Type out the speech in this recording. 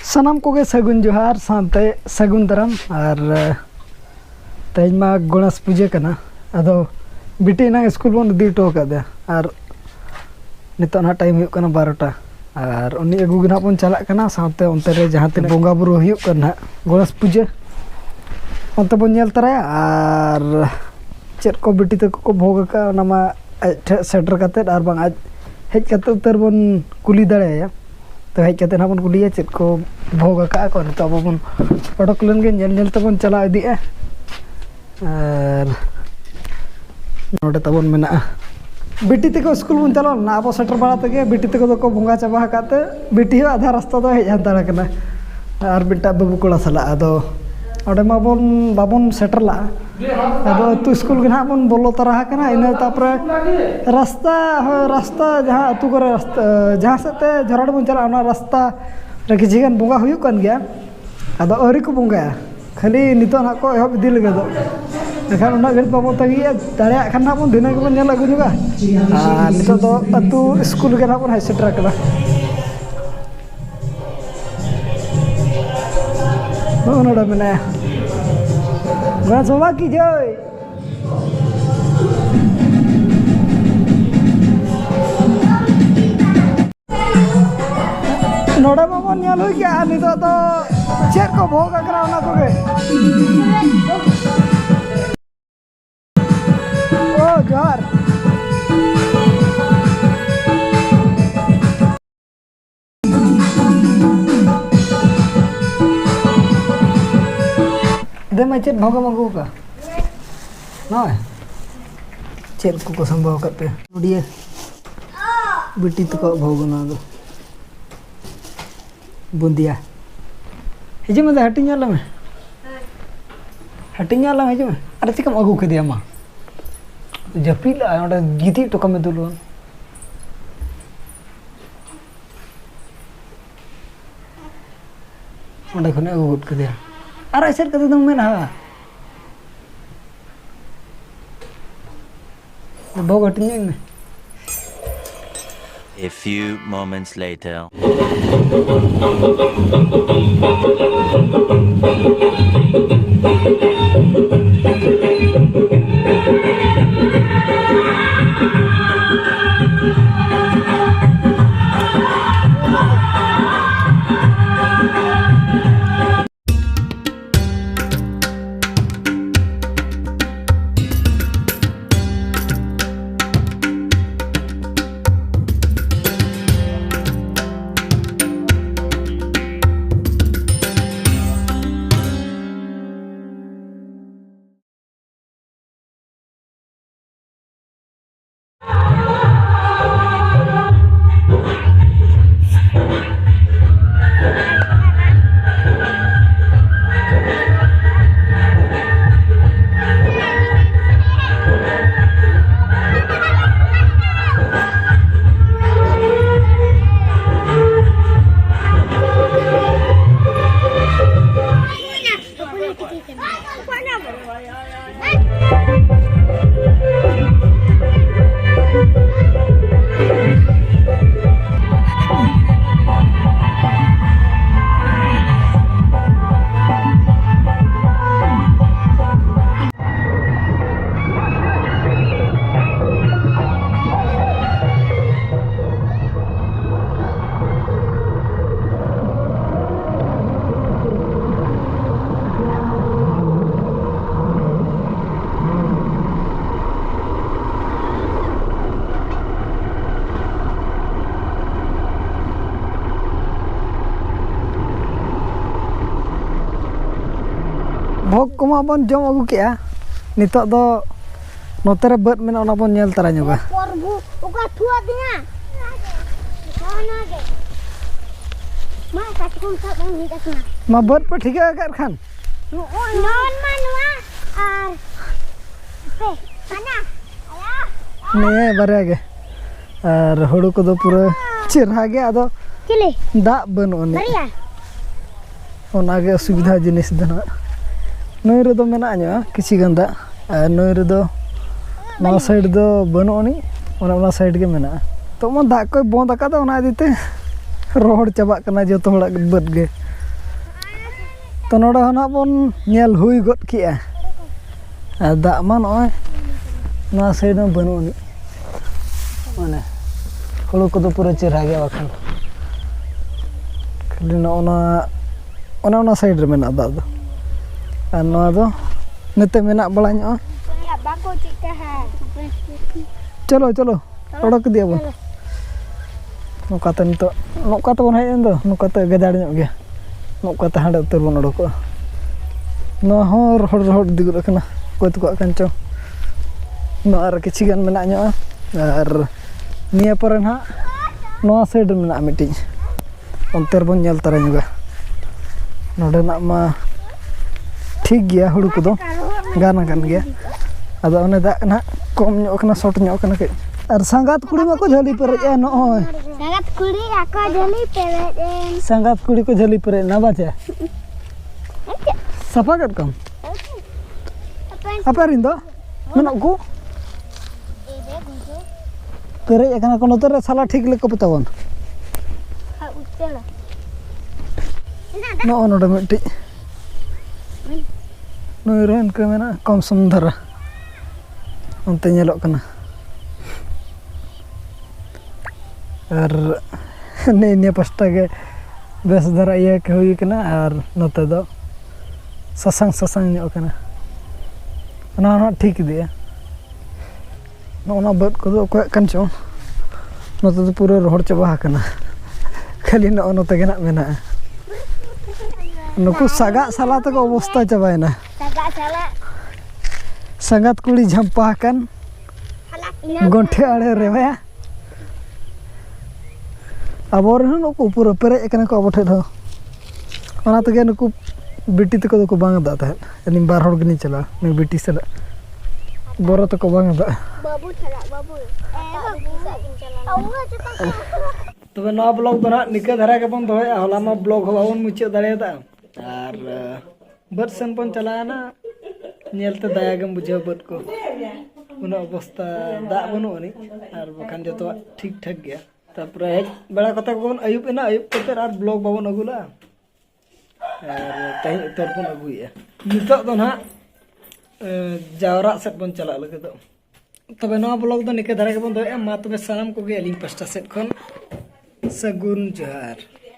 सनाम को सगुन जोहार सानते सगुन दाराम और तेज मा गणेश पूजा करना अदो बिटी ना स्कूल बन दी टो कर और नितो ना टाइम हुयुक करना 12टा और उन्नी अगु गना बन चला करना सानते उनते रे जहां ते बोंगा बुरु हुयुक करना गणेश पूजा उनते बन नेल तराया और चेद को बिटी तक को भोग का ओना सेटर करते और बांग आज हेज करते उतर बन कुली दाड़ेया तो हेज करते ना बन कुलिया चेद को भोग का को तो अब बन ओडक लेन गे नेल नेल तबन चला इदी और नोडे तबन मेना बिटी तक स्कूल बन चलो ना अब सेटर बड़ा तक बिटी तक को भोंगा चाबा काते बिटी आधा रास्ता तो हेज हांताड़ा कना और बिटा बाबू कोड़ा सला अदो ओडे मा बन बाबन सेटर ला अब अतु स्कूल के ना बन बोलो तरह कना इन तापरे रास्ता रास्ता जहां अतु करे रास्ता जहां सेते झरड़ बन चला ओना रास्ता रे किछिगन बोंगा हुयुक कन गया अदो अरी को बोंगा खाली नितो ना को एहब इदी लगे दो एखान ओना घड़ी बाबो तगिया दाड़िया खान ना बन दिना के बन नेल अगु जुगा आ नितो दो अतु स्कूल के ना बन हाई सेटर कला ओनोडा मेना गणेश की जय नोड़ा बाबा नेल हो गया नितो तो चेक को भोग करा ओना को गे ओ जोहार दे मैं चेक भोग मंगू का ना चेक को संभव करते नोडिए बिटी तो भोग ना दो बुंदिया हिजे में हटिंग में हटिंग हिजे में अरे चिकम अगू के दिया माँ जपील गीती तो कम दुलो ओंडे खने अगू गुट के दिया अरे ऐसे कदे तुम में ना भोग हटिंग में A few moments later. भोग को मा बन जम अगु केया नितो दो नोते रे बद मेना ओना बन नेल तरा ᱧᱚᱜᱟ परबु ओका थुआ दिया खाना गे मा काटकुम सब नहीं कसना मा बद पर ठीक है कर खान नॉन मनवा और पे खाना आया ने बारे गे और हुड़ू को दो पूरा चिरहा गे आदो चिले दा बनो ने बढ़िया ओना गे सुविधा जिनिस दना नई रे दो मेना ᱧᱚᱜᱟ किछि गंदा नई रे दो ना साइड दो बनो नि ओना साइड गे मेना तो मा दा कोई बंद आका दो ओना दिते रोड चाबा कना जतो हड़ा बद गे तो नोडे होना बन नेल हुई गद किया दाग मा नॉय ना साइड में बनूनी माने हुड़ू को तो पूरा चेहरा गया बाखन खाली ना साइड रे मेना दाग दो और नोआ दो निते मेना बड़ा ᱧᱚᱜᱼᱟ बाको चिका है चलो चलो ओडक दिया बन नोकाते नितो नोकाते बन हेज दो नोकाते गदाड़ ᱧᱚᱜ गया नोकाते हांडे उतर बन ओडकोa नोआ हो रोहड़ दिगुर कना कोय तको कान चो नोआ आर किछि गान मेना ᱧᱚᱜᱼᱟ और निया पर ना नोआ साइड मेना मिटि अंतर बन नेल तारा ᱧᱚᱜᱼᱟ नोडे ना मा ठीक गया हुड़ू को गाना कान गया अदो ओने दाग ना कम ᱧᱚᱜ कना शॉर्ट ᱧᱚᱜ कना के और संगात कुड़ी मा को झली पेरेज ए नोय संगात कुड़ी आको झली पेरेज संगात कुड़ी को झली पेरेज ना बाचे सफा कट कम apa rindo menok ku perej kana kono tore sala ठीक le ko putawan no ono de meti no ren ke mena kom sumdara onte nyelok kana ar ne pasta ke bes dara ye ke hui kana ar note do sasang nyok kana ना ठीक दिया ना बद को अकोय कान चो नते तो पूरा रोहड़ चाबा कना खाली नते गेना मेना नुकु सागा साला तक अवस्था चाबायना संगात कुड़ी झंपा कन गंठे आड़े रेवाया अबोर नुकु पूरा पेरे कना को अबो ठे दो ओना तगे नुकु बिटी तक को बांग दा था अलिम बार होड़ गनी चला ने बिटी सला बोरो तक बांग दा बाबू चला बाबू तबे नवा ब्लॉग दो ना निके धरा के बन दोय हला मा ब्लॉग होबावन मुचे दाड़े दा और बट सन पन चला ना नेलते दया गम बुझे बट को उन अवस्था दा बनो अनि और बखान जतो ठीक ठाक गया तापर बेड़ा कथा कोन अयुब एना अयुब कते और ब्लॉग बावन अगुला और तही उतर बन अगुया नितो दो ना जावरा सेट बन चला लगे दो तबे नवा ब्लॉग दो निके धरा के बन दो मा तबे सलाम को गे अलिंग पास्टा सेट खन सगुन जोहार।